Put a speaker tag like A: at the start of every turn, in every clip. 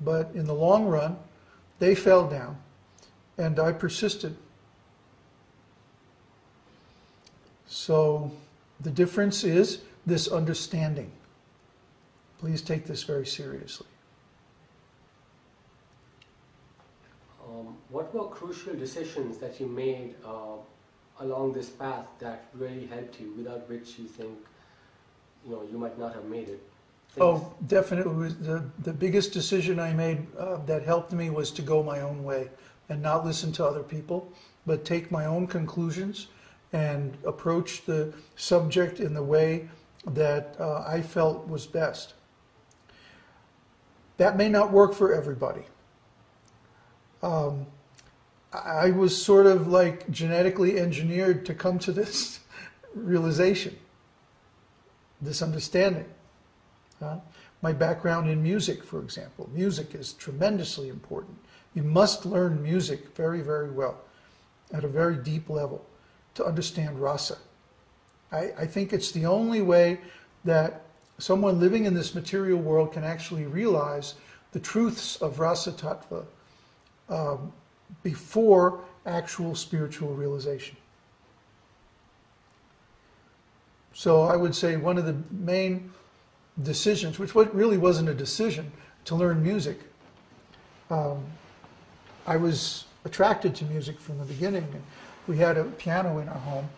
A: But in the long run, they fell down, and I persisted. So the difference is this understanding. Please take this very seriously.
B: What were crucial decisions that you made along this path that really helped you, without which you think you might not have made it?
A: Oh, definitely. The biggest decision I made that helped me was to go my own way and not listen to other people, but take my own conclusions and approach the subject in the way that I felt was best. That may not work for everybody. I was sort of like genetically engineered to come to this realization, this understanding. My background in music, for example. Music is tremendously important. You must learn music very, very well, at a very deep level, to understand rasa. I think it's the only way that someone living in this material world can actually realize the truths of rasa tattva before actual spiritual realization. So I would say one of the main decisions, which really wasn't a decision, to learn music. I was attracted to music from the beginning. We had a piano in our home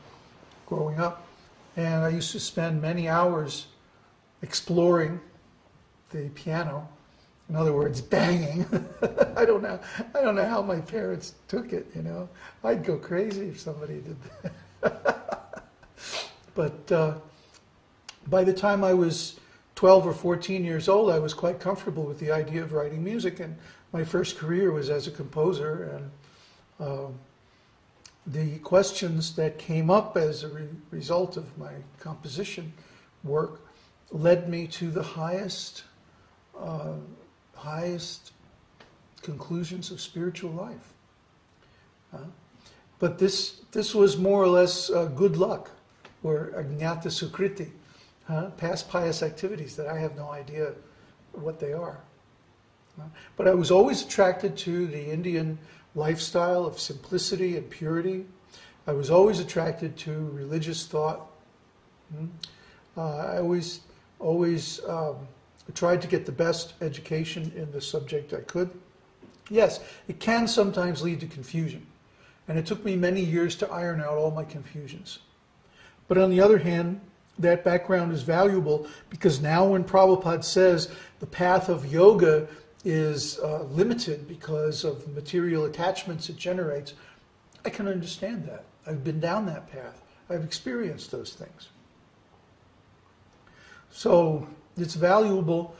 A: growing up, and I used to spend many hours exploring the piano. In other words, banging. I don't know how my parents took it, I'd go crazy if somebody did that. But by the time I was 12 or 14 years old, I was quite comfortable with the idea of writing music, and my first career was as a composer, and the questions that came up as a result of my composition work led me to the highest conclusions of spiritual life. But this was more or less good luck, or agnata sukriti, past pious activities that I have no idea what they are. But I was always attracted to the Indian lifestyle of simplicity and purity. I was always attracted to religious thought. I always tried to get the best education in the subject I could. Yes, it can sometimes lead to confusion, and it took me many years to iron out all my confusions. But on the other hand, that background is valuable because now when Prabhupada says the path of yoga is limited because of material attachments it generates, I can understand that. I've been down that path. I've experienced those things. So it's valuable,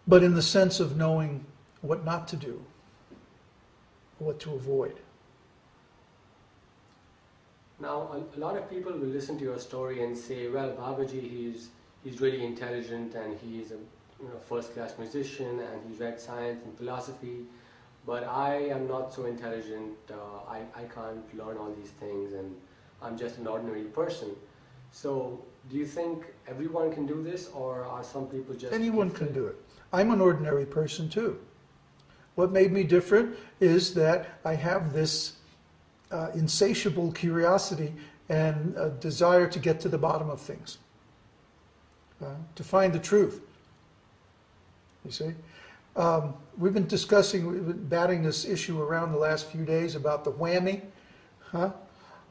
A: but in the sense of knowing what not to do, what to avoid.
B: Now, a lot of people will listen to your story and say, well, Babaji, he's really intelligent and he's a first-class musician and he's read science and philosophy, but I am not so intelligent, I can't learn all these things and I'm just an ordinary person. So, do you think everyone can do this, or are some people just...
A: Anyone can do it. I'm an ordinary person too. What made me different is that I have this insatiable curiosity and a desire to get to the bottom of things, to find the truth. You see? We've been batting this issue around the last few days about the whammy.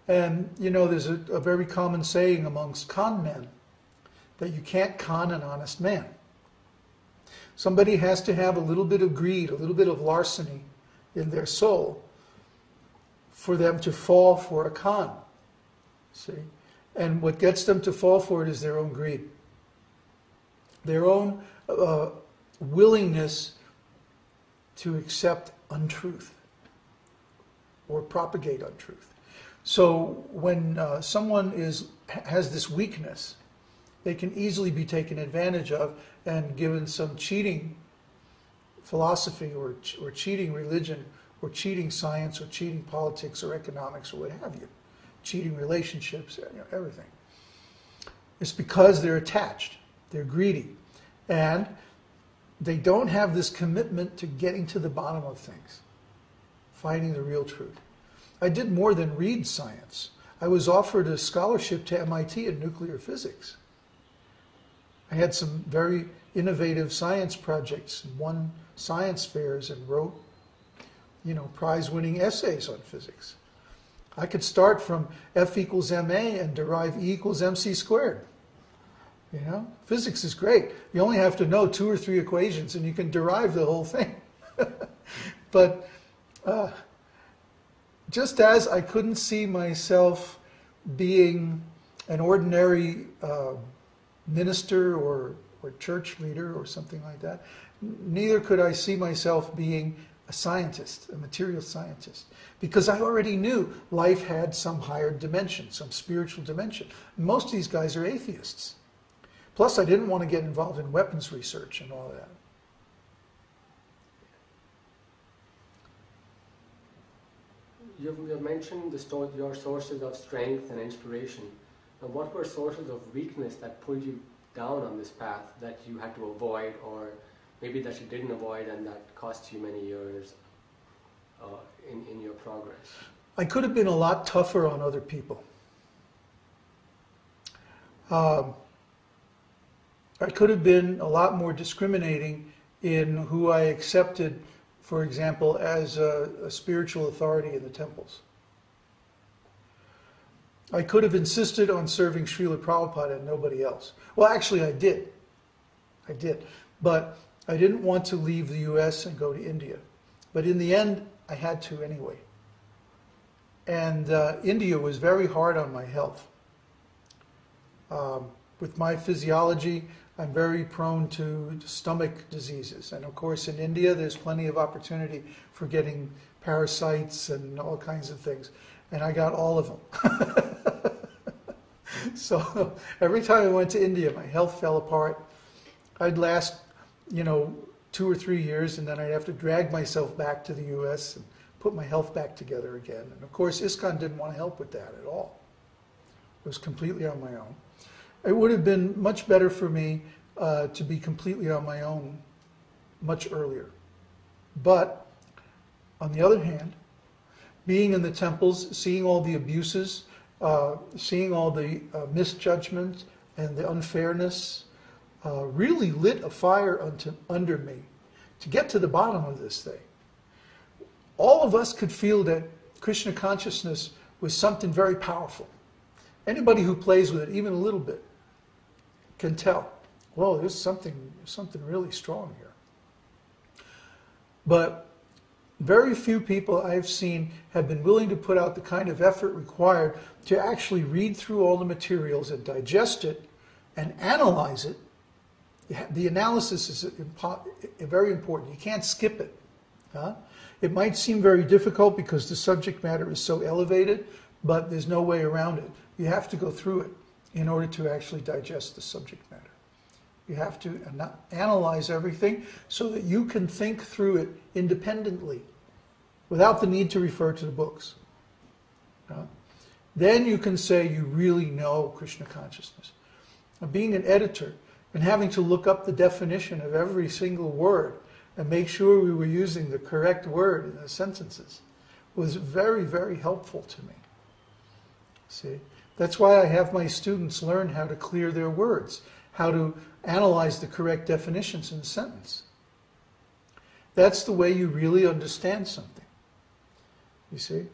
A: And, there's a very common saying amongst con men that you can't con an honest man. Somebody has to have a little bit of greed, a little bit of larceny in their soul for them to fall for a con. See? And what gets them to fall for it is their own greed. Their own willingness to accept untruth or propagate untruth. So when someone has this weakness, they can easily be taken advantage of and given some cheating philosophy or cheating religion or cheating science or cheating politics or economics or what have you, cheating relationships, everything. It's because they're attached, they're greedy. And they don't have this commitment to getting to the bottom of things, finding the real truth. I did more than read science. I was offered a scholarship to MIT in nuclear physics. I had some very innovative science projects, won science fairs, and wrote, prize-winning essays on physics. I could start from F equals ma and derive E equals mc squared. Physics is great. You only have to know 2 or 3 equations and you can derive the whole thing. But just as I couldn't see myself being an ordinary minister or church leader or something like that, neither could I see myself being a scientist, a material scientist, because I already knew life had some higher dimension, some spiritual dimension. Most of these guys are atheists. Plus, I didn't want to get involved in weapons research and all that.
B: You've mentioned your sources of strength and inspiration. Now, what were sources of weakness that pulled you down on this path that you had to avoid, or maybe that you didn't avoid and that cost you many years in your progress?
A: I could have been a lot tougher on other people. I could have been a lot more discriminating in who I accepted, for example, as a spiritual authority in the temples. I could have insisted on serving Srila Prabhupada and nobody else. Well, actually, I did. But I didn't want to leave the US and go to India. But in the end, I had to anyway. And India was very hard on my health. With my physiology, I'm very prone to stomach diseases. And of course, in India, there's plenty of opportunity for getting parasites and all kinds of things. And I got all of them. So every time I went to India, my health fell apart. I'd last, 2 or 3 years, and then I'd have to drag myself back to the US and put my health back together again. And of course, ISKCON didn't want to help with that at all. It was completely on my own. It would have been much better for me to be completely on my own much earlier. But, on the other hand, being in the temples, seeing all the abuses, seeing all the misjudgment and the unfairness, really lit a fire under me to get to the bottom of this thing. All of us could feel that Krishna consciousness was something very powerful. Anybody who plays with it, even a little bit, can tell, whoa, there's something really strong here. But very few people I've seen have been willing to put out the kind of effort required to actually read through all the materials and digest it and analyze it. The analysis is very important. You can't skip it. It might seem very difficult because the subject matter is so elevated, but there's no way around it. You have to go through it in order to actually digest the subject matter. You have to analyze everything so that you can think through it independently without the need to refer to the books. Then you can say you really know Krishna consciousness. Now, being an editor and having to look up the definition of every single word and make sure we were using the correct word in the sentences was very, very helpful to me. See? That's why I have my students learn how to clear their words, how to analyze the correct definitions in a sentence. That's the way you really understand something. You see?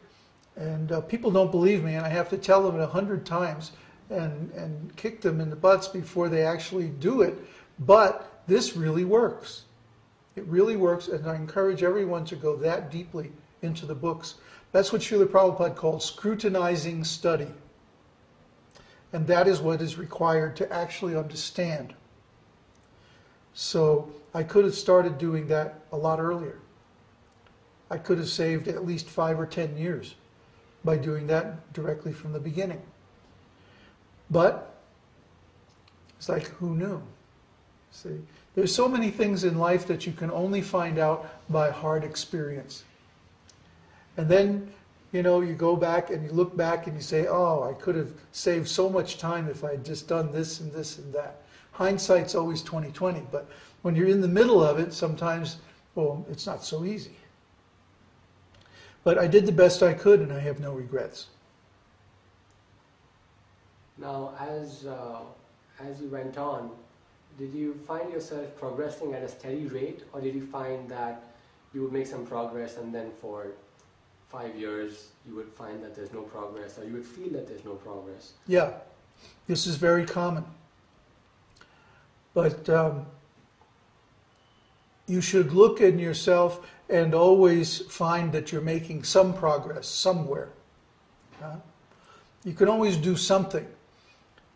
A: And people don't believe me, and I have to tell them it 100 times and kick them in the butts before they actually do it. But this really works. It really works, and I encourage everyone to go that deeply into the books. That's what Srila Prabhupada called scrutinizing study. And that is what is required to actually understand. So I could have started doing that a lot earlier. I could have saved at least 5 or 10 years by doing that directly from the beginning. But it's like, who knew? See, there's so many things in life that you can only find out by hard experience. And then, you go back and you look back and you say, oh, I could have saved so much time if I had just done this and this and that. Hindsight's always 20/20, but when you're in the middle of it, sometimes, well, it's not so easy. But I did the best I could, and I have no regrets.
B: Now, as you went on, did you find yourself progressing at a steady rate, or did you find that you would make some progress and then for 5 years you would find that there's no progress, or you would feel that there's no progress?
A: Yeah, this is very common. But you should look in yourself and always find that you're making some progress somewhere. You can always do something.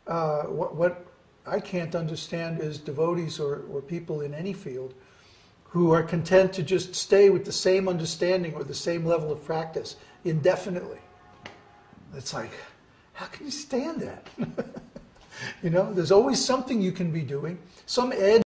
A: What I can't understand is devotees or people in any field who are content to just stay with the same understanding or the same level of practice indefinitely. It's like, how can you stand that? You know, there's always something you can be doing, some edge